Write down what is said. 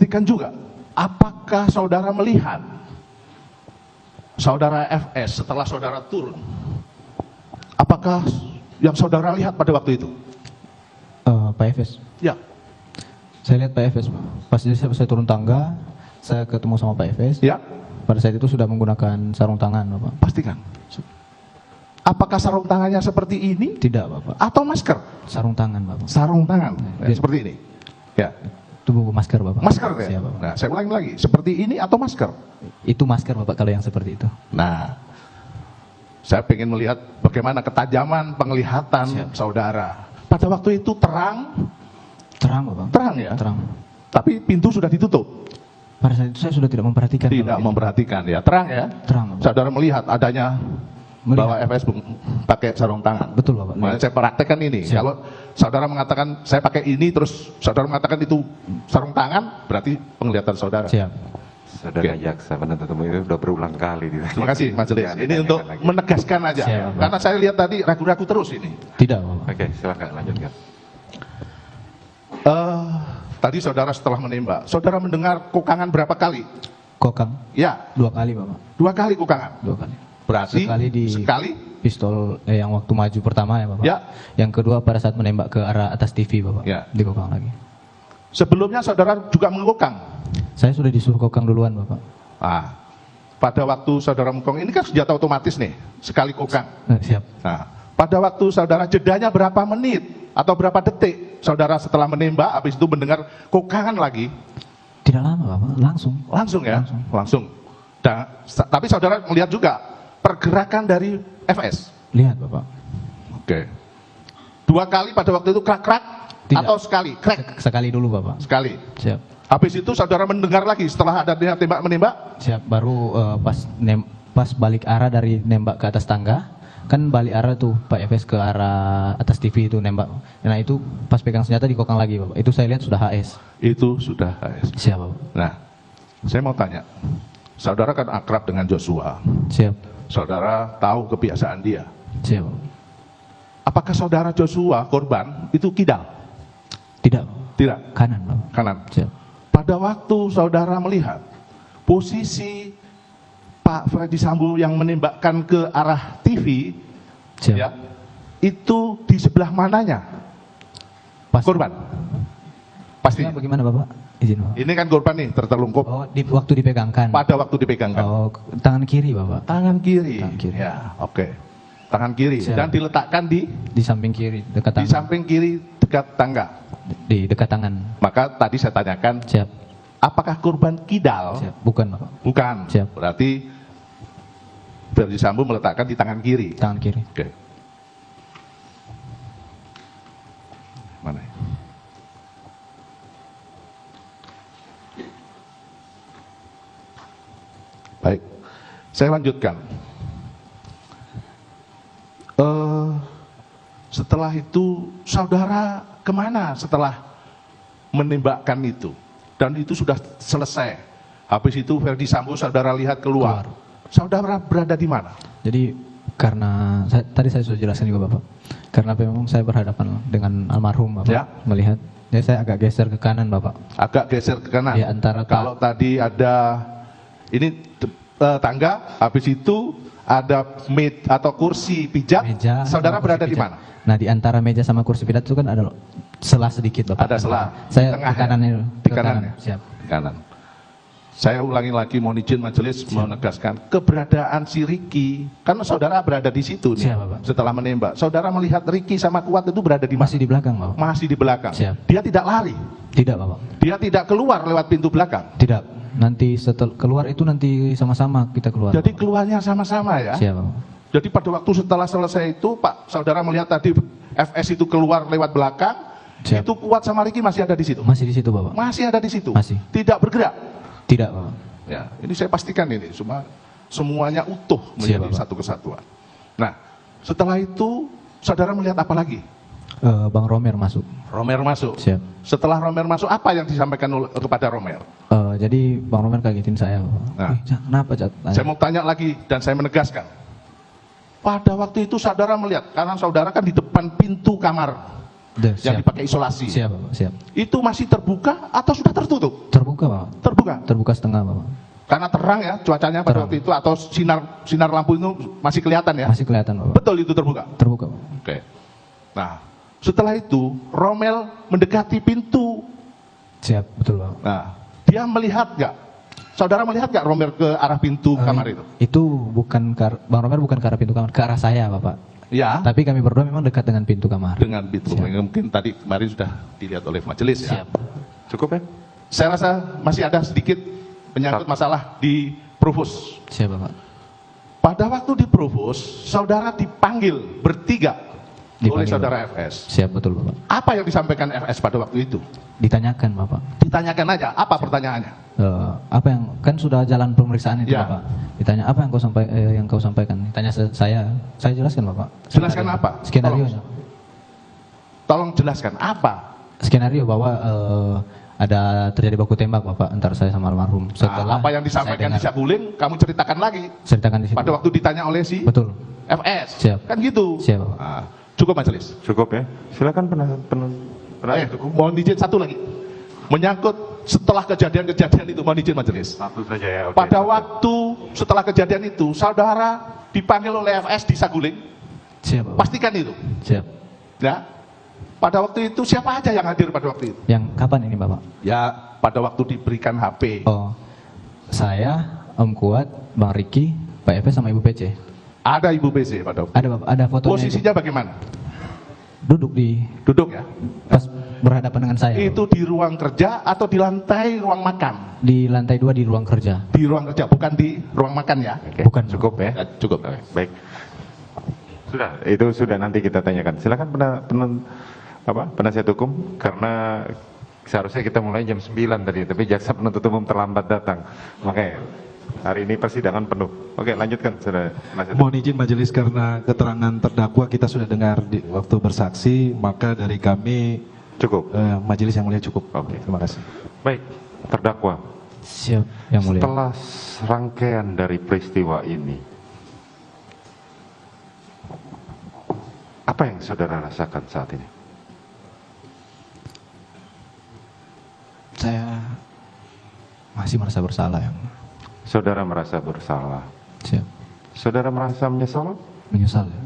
pastikan juga, apakah saudara melihat saudara FS setelah saudara turun? Apakah yang saudara lihat pada waktu itu? Pak Efes. Ya. Saya lihat Pak Efes. Pas saya turun tangga, saya ketemu sama Pak Efes. Ya. Pada saat itu sudah menggunakan sarung tangan, Bapak. Pastikan. Apakah sarung tangannya seperti ini? Tidak, Bapak. Atau masker? Sarung tangan, Bapak. Sarung tangan, ya, seperti ini. Ya. Itu masker, Bapak. Masker ya? Siap, Bapak. Nah, saya ulangi lagi, seperti ini atau masker? Itu masker, Bapak, kalau yang seperti itu. Nah, saya ingin melihat bagaimana ketajaman penglihatan Siap. saudara. Pada waktu itu terang, Bapak. terang ya? Terang. Tapi pintu sudah ditutup. Pada saat itu saya sudah tidak memperhatikan. Tidak Bapak. memperhatikan ya, terang ya? Terang, Bapak. Saudara melihat adanya bahwa FS pakai sarung tangan. Betul, Bapak. Makanya saya praktekkan ini. Siap. Kalau saudara mengatakan saya pakai ini, terus saudara mengatakan itu sarung tangan, berarti penglihatan saudara. Siap. Saudara Oke. jaksa penuntut umum itu sudah berulang kali ditanya. Terima kasih majelis. Ya, Ini ditanyakan untuk lagi. menegaskan aja. Siap, Bapak. Karena saya lihat tadi ragu-ragu terus ini. Tidak, Bapak. Oke, silakan lanjutkan. Tadi saudara setelah menembak, saudara mendengar kokangan berapa kali? Kokang. Ya, 2 kali, Bapak. 2 kali kokangan. 2 kali. Berarti Sekali pistol yang waktu maju pertama ya, Bapak. Ya. Yang kedua pada saat menembak ke arah atas TV, Bapak. Ya. Di kokang lagi. sebelumnya saudara juga mengkokang. Saya sudah disuruh kokang duluan, Bapak. Pada waktu saudara mengkokang, ini kan senjata otomatis nih, sekali kokang. Siap. Nah, pada waktu saudara jedanya berapa menit atau berapa detik saudara setelah menembak, habis itu mendengar kokangan lagi? Tidak lama, Bapak. Langsung. Langsung ya? Langsung. Tapi saudara melihat juga pergerakan dari FS? Lihat, Bapak. Oke. 2 kali pada waktu itu krak-krak Tidak. atau sekali? Krek? Sekali dulu, Bapak. Sekali. Siap. Habis itu saudara mendengar lagi setelah ada tembak-menembak? Siap. Baru pas balik arah dari nembak ke atas tangga, kan balik arah tuh Pak Efes ke arah atas TV itu nembak. Nah itu pas pegang senjata di kokang lagi, Bapak. Itu saya lihat sudah HS. Itu sudah HS. Siap, Bapak. Nah, saya mau tanya. Saudara kan akrab dengan Joshua. Siap. Saudara tahu kebiasaan dia. Siap, Bapak. Apakah saudara Joshua, korban, itu kidal? Tidak, Bapak. Tidak. Kanan, Bapak. Kanan. Siap. Pada waktu saudara melihat posisi Pak Freddy Sambo yang menembakkan ke arah TV, Siap. ya, itu di sebelah mananya Pas. korban? Pasti. Bagaimana, Bapak? Izin, Bapak. Ini kan korban nih tertelungkup Oh, waktu dipegangkan. pada waktu dipegangkan. Oh, tangan kiri, Bapak. Tangan kiri. Tangan kiri. Ya, oke. Tangan kiri Siap. dan diletakkan di Di samping kiri, dekat di tangan. samping kiri dekat tangga. Di dekat tangan. Maka tadi saya tanyakan, Siap. apakah korban kidal? Siap. Bukan, Bapak. Bukan. Siap. Berarti Freddy Sambo meletakkan di tangan kiri. Tangan kiri. Oke. Mana? Ya? Baik, saya lanjutkan. Setelah itu saudara kemana setelah menembakkan itu? Dan itu sudah selesai. Habis itu Freddy Sambo saudara lihat keluar. Saudara berada di mana? Jadi karena tadi saya sudah jelaskan juga, Bapak. Karena memang saya berhadapan dengan almarhum, Bapak. Ya. Melihat, ya saya agak geser ke kanan, Bapak. Agak geser ke kanan. Ya, antara kalau tadi ada ini tangga, habis itu ada atau kursi pijat, Meja saudara sama berada kursi di pijat. mana? Nah, di antara meja sama kursi pijat itu kan ada selah sedikit, Bapak. Ada selah. Saya Tengah ke kanan ya? itu. Di Ke kanan kanan. ya? Siap. Di kanan. Saya ulangi lagi, mohon izin majelis menegaskan keberadaan si Ricky, karena saudara berada di situ nih. Siap, Bapak. Setelah menembak, saudara melihat Ricky sama Kuat itu berada di mana? Masih di belakang, Bapak. Masih di belakang. Siap. Dia tidak lari, Tidak, Bapak. dia tidak keluar lewat pintu belakang. Tidak. Nanti setelah keluar itu nanti sama-sama kita keluar. Jadi Bapak. keluarnya sama-sama ya. Siap, Bapak. Jadi pada waktu setelah selesai itu, Pak, saudara melihat tadi FS itu keluar lewat belakang, Siap. itu Kuat sama Ricky masih ada di situ. Masih di situ, Bapak. Masih ada di situ. Masih. Tidak bergerak. Tidak, Bapak. Ya, ini saya pastikan ini semuanya utuh Siap, menjadi Bapak. satu kesatuan. Nah, setelah itu saudara melihat apa lagi? Bang Romer masuk. Romer masuk. Siap. Setelah Romer masuk, apa yang disampaikan kepada Romer? Jadi Bang Romer kagetin saya, Bapak. Nah. Cak, kenapa, Cak? Saya mau tanya lagi dan saya menegaskan. Pada waktu itu saudara melihat, karena saudara kan di depan pintu kamar yang Siap. dipakai isolasi. Siap, Bapak. Siap. Itu masih terbuka atau sudah tertutup? Terbuka, Bapak. Terbuka. Terbuka setengah, Bapak. Karena terang ya cuacanya pada Terang. waktu itu, atau sinar lampu itu masih kelihatan ya? Masih kelihatan, Bapak. Betul itu terbuka. Terbuka, Bapak. Oke. Nah, setelah itu Romel mendekati pintu. Siap, betul, Bapak. Nah, dia melihat nggak? Saudara melihat nggak Romel ke arah pintu kamar itu? Itu bukan Bang Romer bukan ke arah pintu kamar, ke arah saya, Bapak. Ya. Tapi kami berdua memang dekat dengan pintu kamar. Dengan pintu. Siap. Mungkin tadi kemarin sudah dilihat oleh majelis ya. Siap. Cukup ya? Saya rasa masih ada sedikit menyangkut masalah di Provos. Siap, Bapak. Pada waktu di Provos, saudara dipanggil bertiga oleh Dipanggil. saudara FS. Siap, betul, Bapak. Apa yang disampaikan FS pada waktu itu? Ditanyakan, Bapak. Ditanyakan aja, apa pertanyaannya? Apa yang kan sudah jalan pemeriksaan itu, Ya. Bapak. Ditanya apa yang kau sampaikan? Ditanya saya jelaskan, Bapak. Jelaskan apa? Skenario. Tolong jelaskan apa? Skenario bahwa ada terjadi baku tembak, Bapak, antara saya sama almarhum. Nah, apa yang disampaikan di saya Saguling, kamu ceritakan lagi. ceritakan di situ. Pada waktu ditanya oleh si Betul. FS. Siap. Kan gitu. Siap. Nah, cukup majelis. Cukup ya? Silakan penasihat hukum. Mohon izin satu lagi. Menyangkut setelah kejadian-kejadian itu, mohon izin majelis. Satu saja ya. Oke. Pada waktu setelah kejadian itu, saudara dipanggil oleh FS di Saguling, Siap, Bapak. pastikan itu. Siap. Ya. Pada waktu itu siapa aja yang hadir pada waktu itu? Yang kapan ini, Bapak? Ya, pada waktu diberikan HP. Oh, saya, Om Kuat, Bang Riki, Pak Efes sama Ibu PC. Ada Ibu BC pada waktu. Ada, Bapak, ada fotonya. Posisinya bagaimana? Duduk di Duduk ya. pas berhadapan dengan saya. Itu di ruang kerja atau di lantai ruang makan? Di lantai 2 di ruang kerja. Di ruang kerja, bukan di ruang makan ya. Oke. Bukan. Cukup ya? Ya, cukup. Oke, baik. Sudah, itu sudah nanti kita tanyakan. Silakan penasihat hukum, karena seharusnya kita mulai jam 9 tadi, tapi jaksa penuntut umum terlambat datang. Makanya hari ini persidangan penuh. Oke, lanjutkan, saudara penasihat hukum. Mohon izin majelis, karena keterangan terdakwa kita sudah dengar di waktu bersaksi, maka dari kami Cukup. majelis yang mulia cukup. Oke. Terima kasih. Baik, terdakwa. Siap, yang mulia. Setelah rangkaian dari peristiwa ini, apa yang saudara rasakan saat ini? Saya masih merasa bersalah, yang Saudara merasa bersalah. siap. Saudara merasa menyesal? Menyesal, ya.